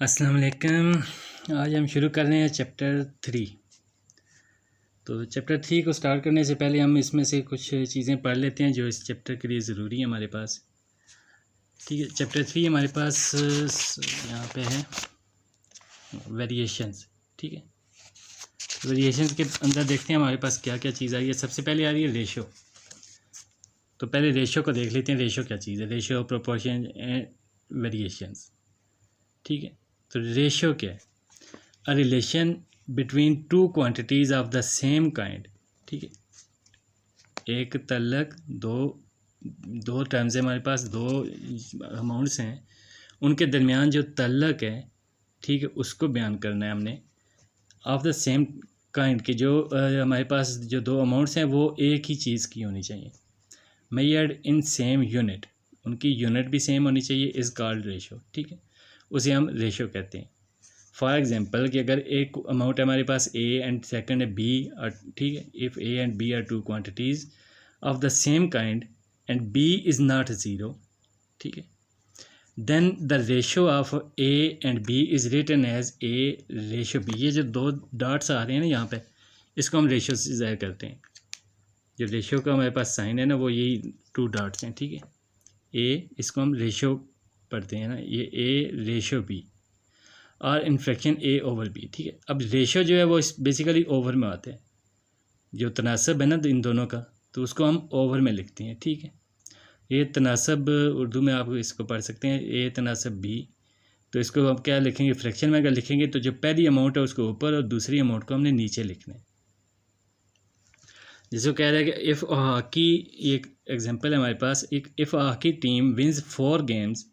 अस्सलाम वालेकुम। आज हम शुरू कर रहे हैं चैप्टर 3। तो चैप्टर 3 को स्टार्ट करने से पहले हम इसमें से कुछ चीज़ें पढ़ लेते हैं जो इस चैप्टर के लिए ज़रूरी है हमारे पास। ठीक है, चैप्टर 3 हमारे पास यहाँ पे है वेरिएशंस। ठीक है, वेरिएशंस के अंदर देखते हैं हमारे पास क्या क्या चीज़ आई है। सबसे पहले आ रही है रेशो। तो पहले रेशो को देख लेते हैं, रेशो क्या चीज़ है। Ratio, proportion and variations. ठीक है, तो रेशो क्या है? A relation between two quantities of the same kind. ठीक है, एक तल्लक दो टर्म्स है हमारे पास, दो अमाउंट्स हैं, उनके दरमियान जो तल्लक है, ठीक है, उसको बयान करना है हमने। ऑफ द सेम काइंड के जो हमारे पास जो दो अमाउंट्स हैं वो एक ही चीज़ की होनी चाहिए। मेजर्ड इन सेम यूनिट, उनकी यूनिट भी सेम होनी चाहिए, इज़ कॉल्ड रेशो। ठीक है, उसे हम रेशो कहते हैं। फॉर एग्जांपल कि अगर एक अमाउंट है हमारे पास ए एंड सेकंड है बी, और ठीक है, if A and B are two quantities of the same kind and B is not zero, ठीक है, then the ratio of A and B is written as A ratio B. ये जो दो dots आ रहे हैं ना यहाँ पे, इसको हम रेशो से ज़ाहिर करते हैं। जो रेशो का हमारे पास साइन है ना, वो यही टू डॉट्स हैं। ठीक है, ए, इसको हम रेशो पढ़ते हैं ना, ये ए रेशो बी और इन्फ्रैक्शन ए ओवर बी। ठीक है, अब रेशो जो है वो बेसिकली ओवर में आते हैं। जो तनासब है ना इन दोनों का, तो उसको हम ओवर में लिखते हैं। ठीक है, ये तनासब उर्दू में आप इसको पढ़ सकते हैं, ए तनासब बी। तो इसको हम क्या लिखेंगे, फ्रैक्शन में अगर लिखेंगे तो जो पहली अमाउंट है उसको ऊपर और दूसरी अमाउंट को हमने नीचे लिखना है। जिसको कह रहा है कि इफ़ हॉकी, एक एग्जांपल है हमारे पास, एक if hockey team wins 4 games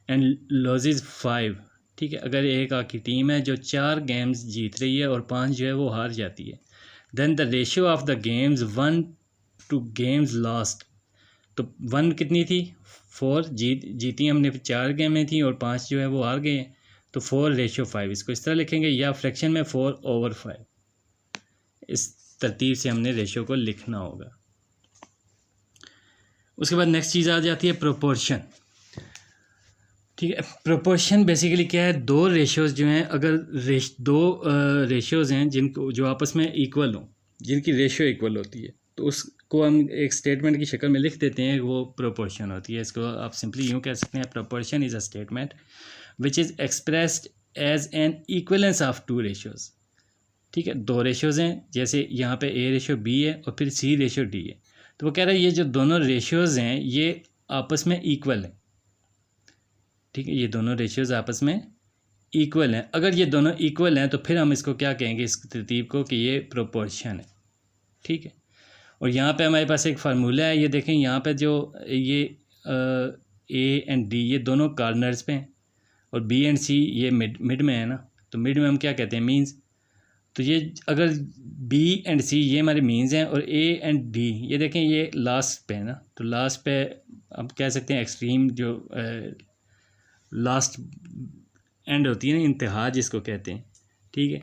and losses 5। ठीक है, अगर एक हॉकी टीम है जो 4 गेम्स जीत रही है और 5 जो है वो हार जाती है, then the ratio of the games 1 to games lost. तो 1 कितनी थी, 4 जीती हमने, 4 गेमें थी और 5 जो है वो हार गए हैं, तो 4:5। इसको इस तरह लिखेंगे, या फ्रैक्शन में 4/5। इस तरतीब से हमने रेशियो को लिखना होगा। उसके बाद नेक्स्ट चीज़ आ जाती है प्रोपोर्शन। ठीक है, प्रोपोर्शन बेसिकली क्या है, दो रेशियोज़ जो हैं, अगर दो रेशियोज़ हैं जिनको जो आपस में इक्वल हों, जिनकी रेशियो इक्वल होती है, तो उसको हम एक स्टेटमेंट की शक्ल में लिख देते हैं, वो प्रोपोर्शन होती है। इसको आप सिंपली यूँ कह सकते हैं, proportion is a statement which is expressed as an equivalence of two ratios. ठीक है, दो रेशियोज़ हैं, जैसे यहाँ पे ए रेशियो बी है और फिर सी रेशियो डी है। तो वो कह रहा है ये जो दोनों रेशियोज़ हैं ये आपस में इक्वल हैं। ठीक है, ये दोनों रेशियोज़ आपस में इक्वल हैं। अगर ये दोनों इक्वल हैं तो फिर हम इसको क्या कहेंगे, इस तरतीब को, कि ये प्रोपोर्शन है। ठीक है, और यहाँ पे हमारे पास एक फार्मूला है, ये देखें यहाँ पे जो ये ए एंड डी ये दोनों कॉर्नर्स पे हैं और बी एंड सी ये मिड में है ना, तो मिड में हम क्या कहते हैं, मीन्स। तो ये अगर बी एंड सी ये हमारे मीन्स हैं और ए एंड डी ये देखें ये लास्ट पे है ना, तो लास्ट पे अब कह सकते हैं एक्सट्रीम, जो लास्ट एंड होती है ना, इंतहा जिसको कहते हैं। ठीक है,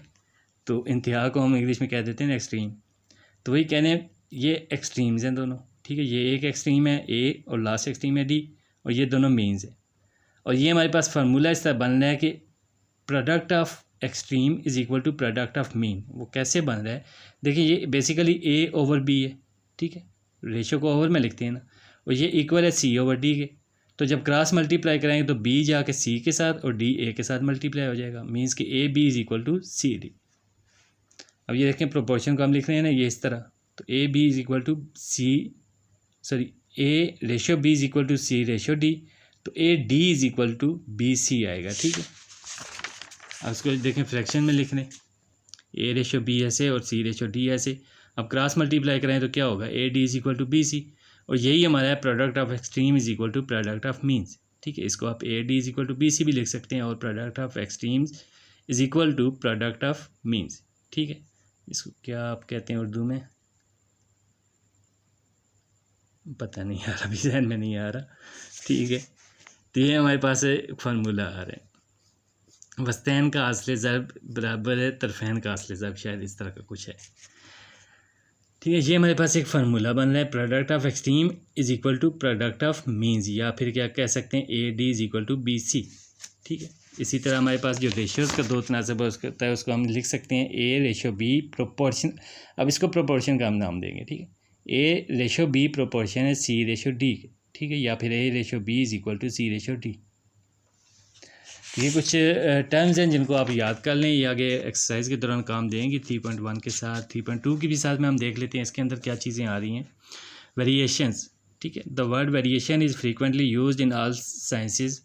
तो इंतहा को हम इंग्लिश में कह देते हैं ना, एक्सट्रीम। तो वही कहने हैं, ये एक्सट्रीम्स हैं दोनों। ठीक है, ये एक एक्सट्रीम है ए और लास्ट एक्सट्रीम है डी, और ये दोनों मीन्स है। और ये हमारे पास फार्मूला इस तरह बन रहा है कि product of extreme is equal to product of mean. वो कैसे बन रहा है, देखिए, ये बेसिकली ए ओवर बी है। ठीक है, रेशो को ओवर में लिखते हैं ना, और ये इक्वल है सी ओवर डी के। तो जब क्रॉस मल्टीप्लाई कराएंगे तो बी जाके सी के साथ और डी ए के साथ मल्टीप्लाई हो जाएगा, मीन्स कि A B is equal to C D. अब ये देखें, प्रोपोर्शन को हम लिख रहे हैं ना ये इस तरह, तो A B is equal to C, sorry, A ratio B is equal to C ratio D, तो A D is equal to B C आएगा। ठीक है, अब इसको देखें फ्रैक्शन में लिख लें, ए रेशो बी ऐसे और सी रेशो डी ऐसे। अब क्रॉस मल्टीप्लाई करें तो क्या होगा, A D is equal to B C, और यही हमारा है product of extreme is equal to product of means. ठीक है, इसको आप A D is equal to B C भी लिख सकते हैं, और product of extremes is equal to product of means. ठीक है, इसको क्या आप कहते हैं उर्दू में, पता नहीं आ रहा, अभी जहन में नहीं आ रहा। ठीक है, तो ये हमारे पास फार्मूला आ रहा है, वस्तैन का आसले ज़रब बराबर है तरफ़ैन का आसले ज़रब, शायद इस तरह का कुछ है। ठीक है, ये हमारे पास एक फार्मूला बन रहा है, product of extreme is equal to product of means, या फिर क्या कह सकते हैं, A D is equal to B C. ठीक है। इसी तरह हमारे पास जो रेशियोज़ का दो तनासब होता है उसको हम लिख सकते हैं ए रेशो बी प्रोपोर्शन। अब इसको प्रोपोर्शन का हम नाम देंगे, ठीक है। ए रेशो बी प्रोपोर्शन है सी रेशो डी, ठीक है, या फिर A ratio B is equal to C ratio D. ये कुछ टर्म्स हैं जिनको आप याद कर लें, ये आगे एक्सरसाइज के दौरान काम देंगे 3.1 के साथ, 3.2 के भी साथ में हम देख लेते हैं इसके अंदर क्या चीज़ें आ रही हैं। वेरिएशंस, ठीक है। The word variation is frequently used in all sciences.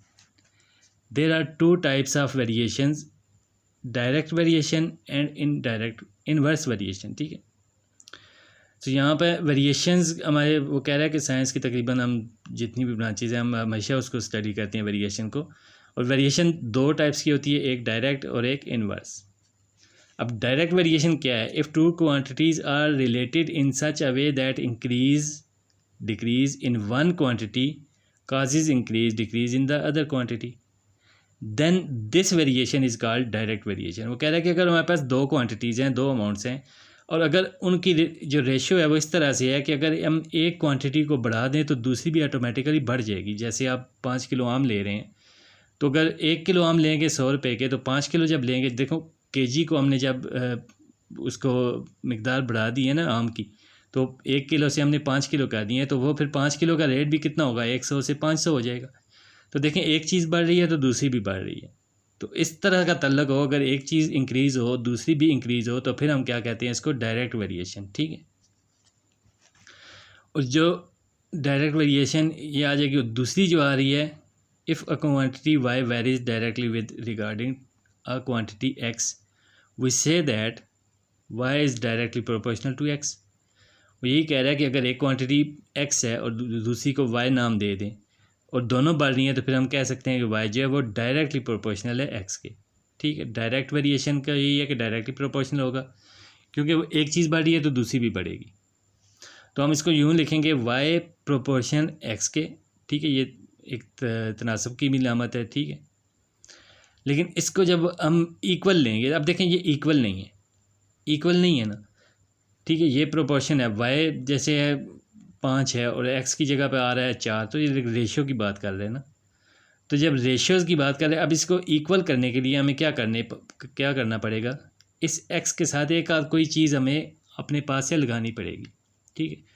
There are two types of variations, direct variation and indirect inverse variation, ठीक है। तो यहाँ पर वेरिएशंस हमारे वो कह रहा है कि साइंस की तकरीबन हम जितनी भी ब्रांचेज हैं हम हमेशा उसको स्टडी करते हैं वेरिएशन को, और वेरिएशन दो टाइप्स की होती है, एक डायरेक्ट और एक इनवर्स। अब डायरेक्ट वेरिएशन क्या है? If two quantities are related in such a way that increase decrease in one quantity causes increase decrease in the other quantity, then this variation is called direct variation. वो कह रहा है कि अगर हमारे पास दो क्वांटिटीज़ हैं, दो अमाउंट्स हैं, और अगर उनकी जो रेशियो है वो इस तरह से है कि अगर हम एक क्वांटिटी को बढ़ा दें तो दूसरी भी ऑटोमेटिकली बढ़ जाएगी। जैसे आप 5 किलो आम ले रहे हैं, तो अगर 1 किलो आम लेंगे 100 रुपये के, तो 5 किलो जब लेंगे, देखो केजी को हमने जब उसको मिकदार बढ़ा दी है ना आम की, तो 1 किलो से हमने 5 किलो कर दिए, तो वो फिर 5 किलो का रेट भी कितना होगा, 100 से 500 हो जाएगा। तो देखें एक चीज़ बढ़ रही है तो दूसरी भी बढ़ रही है। तो इस तरह का तल्लक हो, अगर एक चीज़ इंक्रीज़ हो दूसरी भी इंक्रीज़ हो, तो फिर हम क्या कहते हैं इसको, डायरेक्ट वेरिएशन, ठीक है। और जो डायरेक्ट वेरिएशन ये आ जाएगी, दूसरी जो आ रही है, if a quantity y varies directly with regarding a quantity x, we say that y is directly proportional to x। वो यही कह रहा है कि अगर एक क्वांटिटी x है और दूसरी को y नाम दे दें और दोनों बढ़ रही हैं, तो फिर हम कह सकते हैं कि y जो है वो डायरेक्टली प्रोपोर्शनल है x के, ठीक है। डायरेक्ट वेरिएशन का यही है कि डायरेक्टली प्रोपोर्शनल होगा, क्योंकि वो एक चीज़ बढ़ रही है तो दूसरी भी बढ़ेगी। तो हम इसको यूँ लिखेंगे y प्रोपोर्शन x के, ठीक है। ये एक तनासब की भी लामत है, ठीक है। लेकिन इसको जब हम इक्वल लेंगे, अब देखें ये इक्वल नहीं है, इक्वल नहीं है ना, ठीक है। ये प्रोपोर्शन है, y जैसे है 5 है और x की जगह पे आ रहा है 4, तो ये रेशियो की बात कर रहे हैं ना। तो जब रेशियोज़ की बात कर रहे हैं, अब इसको इक्वल करने के लिए हमें क्या करना पड़ेगा, इस x के साथ एक आध कोई चीज़ हमें अपने पास से लगानी पड़ेगी, ठीक है।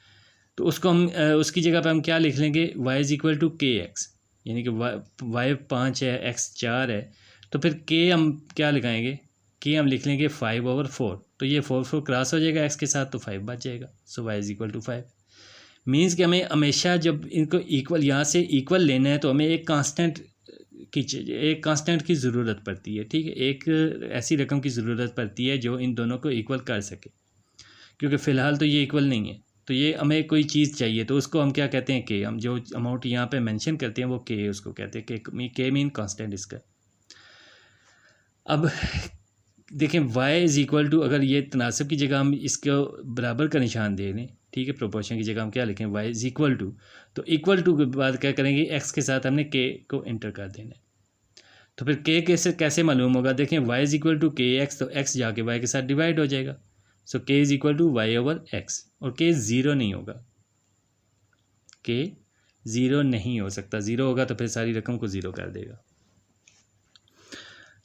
तो उसको हम उसकी जगह पे हम क्या लिख लेंगे, y is equal to k x, यानी कि y 5 है x 4 है, तो फिर k हम क्या लगाएंगे, k हम लिख लेंगे 5/4। तो ये 4 क्रॉस हो जाएगा x के साथ, तो 5 बच जाएगा। So y is equal to 5 means कि हमें हमेशा जब इनको इक्वल यहाँ से इक्वल लेना है तो हमें एक कांस्टेंट की ज़रूरत पड़ती है, ठीक है। एक ऐसी रकम की ज़रूरत पड़ती है जो इन दोनों को इक्वल कर सके, क्योंकि फ़िलहाल तो ये इक्वल नहीं है। तो ये हमें कोई चीज़ चाहिए, तो उसको हम क्या कहते हैं, के। हम जो अमाउंट यहाँ पे मेंशन करते हैं वो के उसको कहते हैं, के मीन कांस्टेंट इसका। अब देखें y इज़ इक्वल टू, अगर ये तनासब की जगह हम इसको बराबर का निशान दे दें, ठीक है, प्रोपोर्शन की जगह हम क्या लिखें, y इज़ इक्वल टू, तो इक्वल टू के बाद क्या करेंगे, x के साथ हमने k को इंटर कर देना है। तो फिर k कैसे मालूम होगा, देखें y is equal to k x, तो x जाके y के साथ डिवाइड हो जाएगा। So k is equal to y/x, और k ज़ीरो नहीं होगा, k ज़ीरो नहीं हो सकता, ज़ीरो होगा तो फिर सारी रकम को ज़ीरो कर देगा।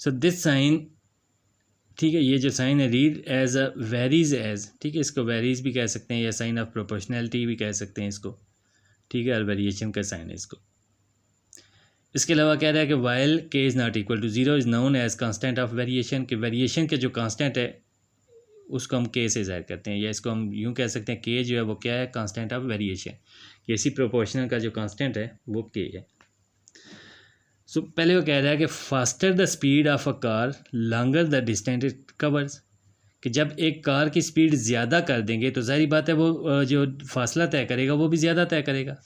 सो दिस साइन, ठीक है, ये जो साइन है, read as a varies as, ठीक है, इसको वेरीज भी कह सकते हैं या साइन ऑफ प्रोपोर्शनैलिटी भी कह सकते हैं इसको, ठीक है, और वेरिएशन का साइन है इसको। इसके अलावा कह रहा है कि while k is not equal to zero is known as constant of variation, कि वेरिएशन के जो कांस्टेंट है उसको हम के से ज़ाहिर करते हैं, या इसको हम यूँ कह सकते हैं के जो है वो क्या है, कांस्टेंट ऑफ वेरिएशन। इसी प्रोपोर्शनल का जो कांस्टेंट है वो के है। सो पहले वो कह रहा है कि faster the speed of a car longer the distance it covers, कि जब एक कार की स्पीड ज़्यादा कर देंगे तो ज़ाहिर बात है वो जो फासला तय करेगा वो भी ज़्यादा तय करेगा।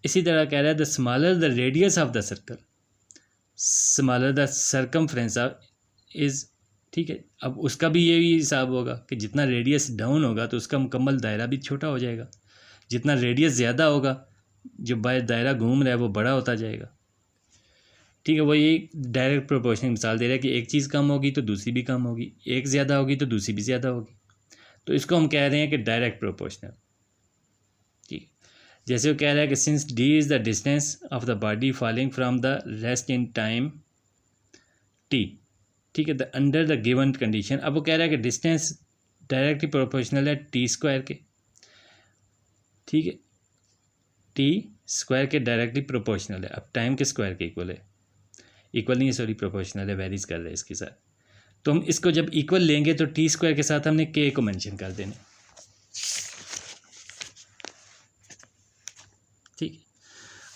इसी तरह कह रहा है the smaller the radius of the circle, smaller the circumference is, ठीक है। अब उसका भी यही हिसाब होगा कि जितना रेडियस डाउन होगा तो उसका मुकम्मल दायरा भी छोटा हो जाएगा, जितना रेडियस ज़्यादा होगा जो दायरा घूम रहा है वो बड़ा होता जाएगा, ठीक है। वो ये डायरेक्ट प्रोपोर्शनल मिसाल दे रहा है कि एक चीज़ कम होगी तो दूसरी भी कम होगी, एक ज़्यादा होगी तो दूसरी भी ज़्यादा होगी। तो इसको हम कह रहे हैं कि डायरेक्ट प्रोपोर्शनल, ठीक। जैसे वो कह रहा है कि since D is the distance of the body falling from the rest in time T, ठीक है, the under the given condition. अब वो कह रहा है कि डिस्टेंस डायरेक्टली प्रोपोर्शनल है टी स्क्वायर के, ठीक है, टी स्क्वायर के डायरेक्टली प्रोपोर्शनल है। अब टाइम के स्क्वायर के इक्वल है, इक्वल नहीं है सॉरी, प्रोपोर्शनल है, वेरीज कर रहा है इसके साथ। तो हम इसको जब इक्वल लेंगे तो टी स्क्वायर के साथ हमने के को मेंशन कर देना, ठीक है।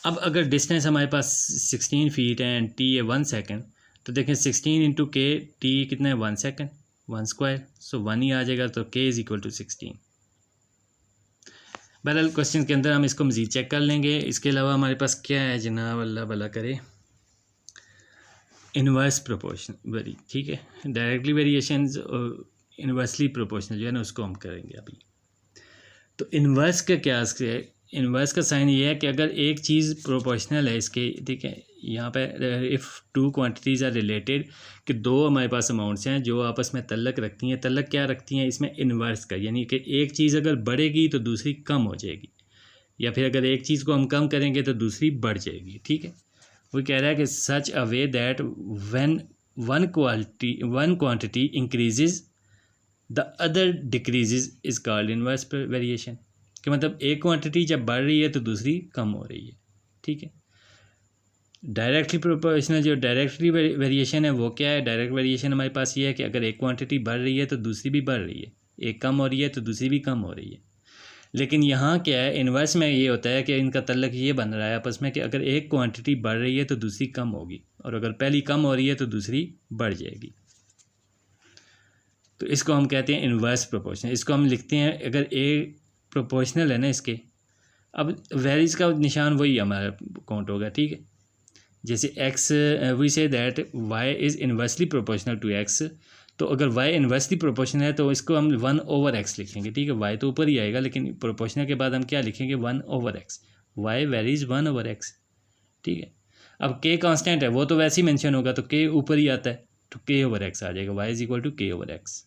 अब अगर डिस्टेंस हमारे पास 16 फीट है एंड टी है 1 सेकेंड, तो देखें 16 इंटू के, टी कितना है 1 सेकेंड, 1 स्क्वायर, सो 1 ही आ जाएगा, तो के इज़ इक्वल टू 16। बहरहाल क्वेश्चन के अंदर हम इसको मज़ीद चेक कर लेंगे। इसके अलावा हमारे पास क्या है जनाब, अल्लाह भला करे, इन्वर्स प्रोपोर्शन वेरी, ठीक है, डायरेक्टली वेरिएशन और इन्वर्सली प्रोपोर्शनल जो है ना उसको हम करेंगे अभी। तो इन्वर्स का क्या है, इन्वर्स का साइन ये है कि अगर एक चीज़ प्रोपोर्शनल है इसके, ठीक है, यहाँ पे if two quantities are related, कि दो हमारे पास अमाउंट्स हैं जो आपस में तल्लक रखती हैं, तल्लक क्या रखती हैं इसमें, इन्वर्स का, यानी कि एक चीज़ अगर बढ़ेगी तो दूसरी कम हो जाएगी, या फिर अगर एक चीज़ को हम कम करेंगे तो दूसरी बढ़ जाएगी, ठीक है। वो कह रहा है कि such a way that when one quantity increases the other decreases is called inverse variation, कि मतलब एक क्वांटिटी जब बढ़ रही है तो दूसरी कम हो रही है, ठीक है। डायरेक्टली प्रोपोर्शनल जो डायरेक्टली वेरिएशन है वो क्या है, डायरेक्ट वेरिएशन हमारे पास ये है कि अगर एक क्वांटिटी बढ़ रही है तो दूसरी भी बढ़ रही है, एक कम हो रही है तो दूसरी भी कम हो रही है। लेकिन यहाँ क्या है, इन्वर्स में ये होता है कि इनका तल्लक ये बन रहा है आपस में कि अगर एक क्वांटिटी बढ़ रही है तो दूसरी कम होगी, और अगर पहली कम हो रही है तो दूसरी बढ़ जाएगी। तो इसको हम कहते हैं इन्वर्स प्रोपोर्शनल। इसको हम लिखते हैं, अगर ए प्रोपोर्शनल है ना इसके, अब वेरीज का निशान वही हमारा काउंट होगा, ठीक है। जैसे x, we say that y is inversely proportional to x, तो अगर y इन्वर्सली प्रोपोर्शनल है तो इसको हम 1/x लिखेंगे, ठीक है। y तो ऊपर ही आएगा, लेकिन प्रोपोर्शनल के बाद हम क्या लिखेंगे, 1/x, y वेरीज 1/x, ठीक है। अब k कांस्टेंट है, वो तो वैसे ही मेंशन होगा, तो k ऊपर ही आता है, तो k/x आ जाएगा, y is equal to k/x।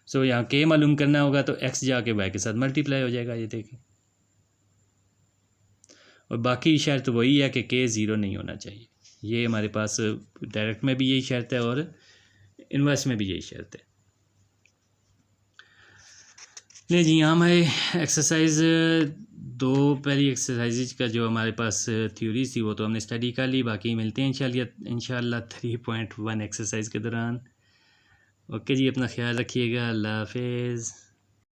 So यहाँ k मालूम करना होगा तो x जाके y के साथ मल्टीप्लाई हो जाएगा, ये देखें। और बाकी शर्त वही है कि k 0 नहीं होना चाहिए, ये हमारे पास डायरेक्ट में भी यही शर्त है और इन्वर्स में भी यही शर्त है। नहीं जी, यहाँ हमारे एक्सरसाइज 2 पहली एक्सरसाइज का जो हमारे पास थ्योरी थी वो तो हमने स्टडी कर ली, बाकी मिलते हैं इंशाल्लाह 3.1 एक्सरसाइज के दौरान। ओके जी, अपना ख्याल रखिएगा, अल्लाह हाफिज़।